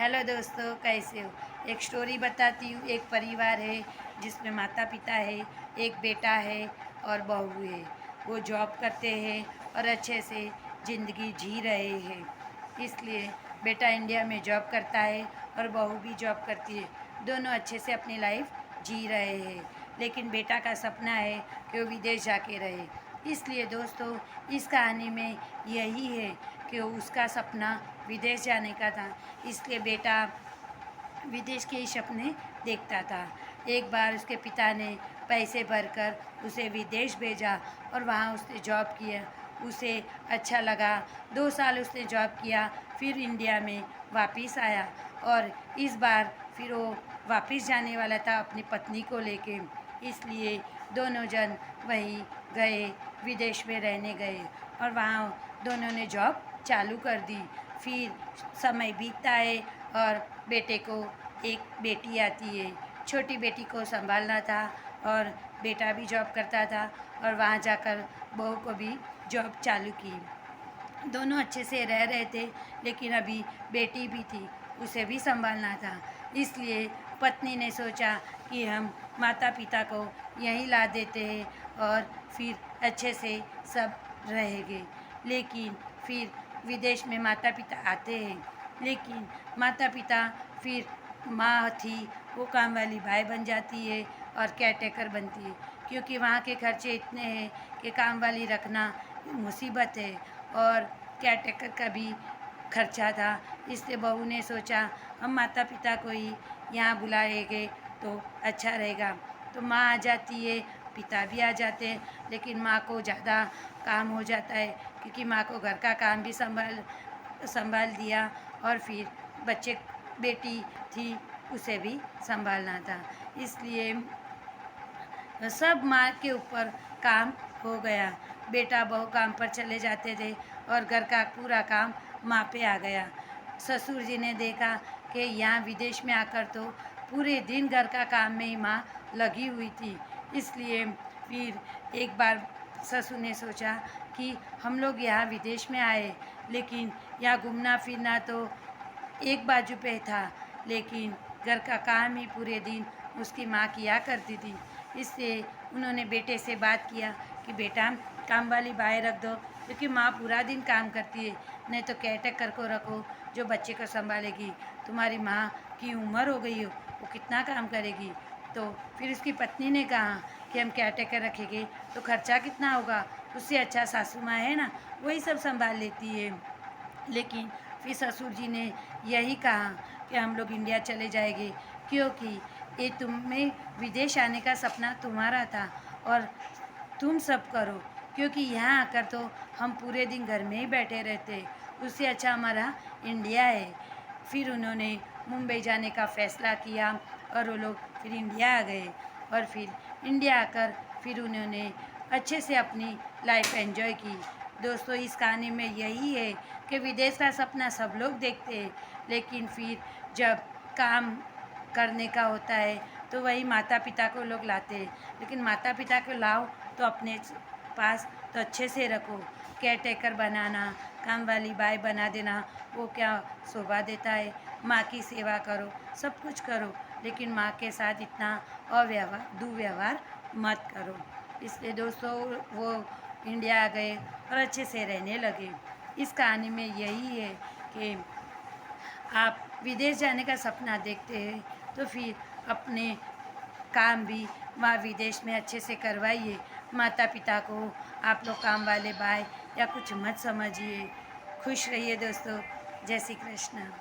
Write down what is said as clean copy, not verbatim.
Hello दोस्तों, कैसे हो। एक स्टोरी बताती हूँ। एक परिवार है जिसमें माता पिता है, एक बेटा है और बहू है। वो जॉब करते हैं और अच्छे से ज़िंदगी जी रहे हैं। इसलिए बेटा इंडिया में जॉब करता है और बहू भी जॉब करती है। दोनों अच्छे से अपनी लाइफ जी रहे हैं। लेकिन बेटा का सपना है कि वो विदेश जाके रहे। इसलिए दोस्तों, इस कहानी में यही है कि उसका सपना विदेश जाने का था। इसलिए बेटा विदेश के ही सपने देखता था। एक बार उसके पिता ने पैसे भरकर उसे विदेश भेजा और वहाँ उसने जॉब किया। उसे अच्छा लगा। 2 साल उसने जॉब किया, फिर इंडिया में वापस आया और इस बार फिर वो वापस जाने वाला था अपनी पत्नी को लेके। इसलिए दोनों जन वहीं गए, विदेश में रहने गए और वहाँ दोनों ने जॉब चालू कर दी। फिर समय बीतता है और बेटे को एक बेटी आती है। छोटी बेटी को संभालना था और बेटा भी जॉब करता था और वहाँ जाकर बहू को भी जॉब चालू की। दोनों अच्छे से रह रहे थे, लेकिन अभी बेटी भी थी, उसे भी संभालना था। इसलिए पत्नी ने सोचा कि हम माता पिता को यहीं ला देते हैं और फिर अच्छे से सब रहेंगे। लेकिन फिर विदेश में माता पिता आते हैं, लेकिन माता पिता फिर माँ थी वो काम वाली बाई बन जाती है और केयरटेकर बनती है, क्योंकि वहाँ के खर्चे इतने हैं कि काम वाली रखना मुसीबत है और केयरटेकर का भी खर्चा था। इसलिए बहू ने सोचा हम माता पिता को ही यहाँ बुलाएंगे तो अच्छा रहेगा। तो माँ आ जाती है, पिता भी आ जाते हैं, लेकिन माँ को ज़्यादा काम हो जाता है, क्योंकि माँ को घर का काम भी संभाल दिया और फिर बच्चे बेटी थी उसे भी संभालना था। इसलिए सब माँ के ऊपर काम हो गया। बेटा बहू काम पर चले जाते थे और घर का पूरा काम माँ पे आ गया। ससुर जी ने देखा कि यहाँ विदेश में आकर तो पूरे दिन घर का काम में ही माँ लगी हुई थी। इसलिए फिर एक बार ससुर ने सोचा कि हम लोग यहाँ विदेश में आए, लेकिन यहाँ घूमना फिरना तो एक बाजू पे था, लेकिन घर का काम ही पूरे दिन उसकी माँ किया करती थी। इससे उन्होंने बेटे से बात किया कि बेटा काम वाली बाई रख दो, क्योंकि माँ पूरा दिन काम करती है, नहीं तो केयरटेकर को रखो जो बच्चे को संभालेगी। तुम्हारी माँ की उम्र हो गई हो, वो कितना काम करेगी। तो फिर उसकी पत्नी ने कहा कि हम केयरटेकर रखेंगे तो खर्चा कितना होगा, उससे अच्छा सासू माँ है ना, वही सब संभाल लेती है। लेकिन फिर ससुर जी ने यही कहा कि हम लोग इंडिया चले जाएंगे, क्योंकि ये तुम्हें विदेश आने का सपना तुम्हारा था और तुम सब करो, क्योंकि यहाँ आकर तो हम पूरे दिन घर में ही बैठे रहते, उससे अच्छा हमारा इंडिया है। फिर उन्होंने मुंबई जाने का फ़ैसला किया और वो लोग फिर इंडिया आ गए और फिर इंडिया आकर फिर उन्होंने अच्छे से अपनी लाइफ एंजॉय की। दोस्तों, इस कहानी में यही है कि विदेश का सपना सब लोग देखते हैं, लेकिन फिर जब काम करने का होता है तो वही माता पिता को लोग लाते हैं। लेकिन माता पिता को लाओ तो अपने पास तो अच्छे से रखो। केयरटेकर बनाना, काम वाली बाई बना देना, वो क्या शोभा देता है। माँ की सेवा करो, सब कुछ करो, लेकिन माँ के साथ इतना दुर्व्यवहार मत करो। इसलिए दोस्तों, वो इंडिया आ गए और अच्छे से रहने लगे। इस कहानी में यही है कि आप विदेश जाने का सपना देखते हैं तो फिर अपने काम भी वहाँ विदेश में अच्छे से करवाइए। माता पिता को आप लोग काम वाले बाय या कुछ मत समझिए। खुश रहिए दोस्तों। जय श्री कृष्ण।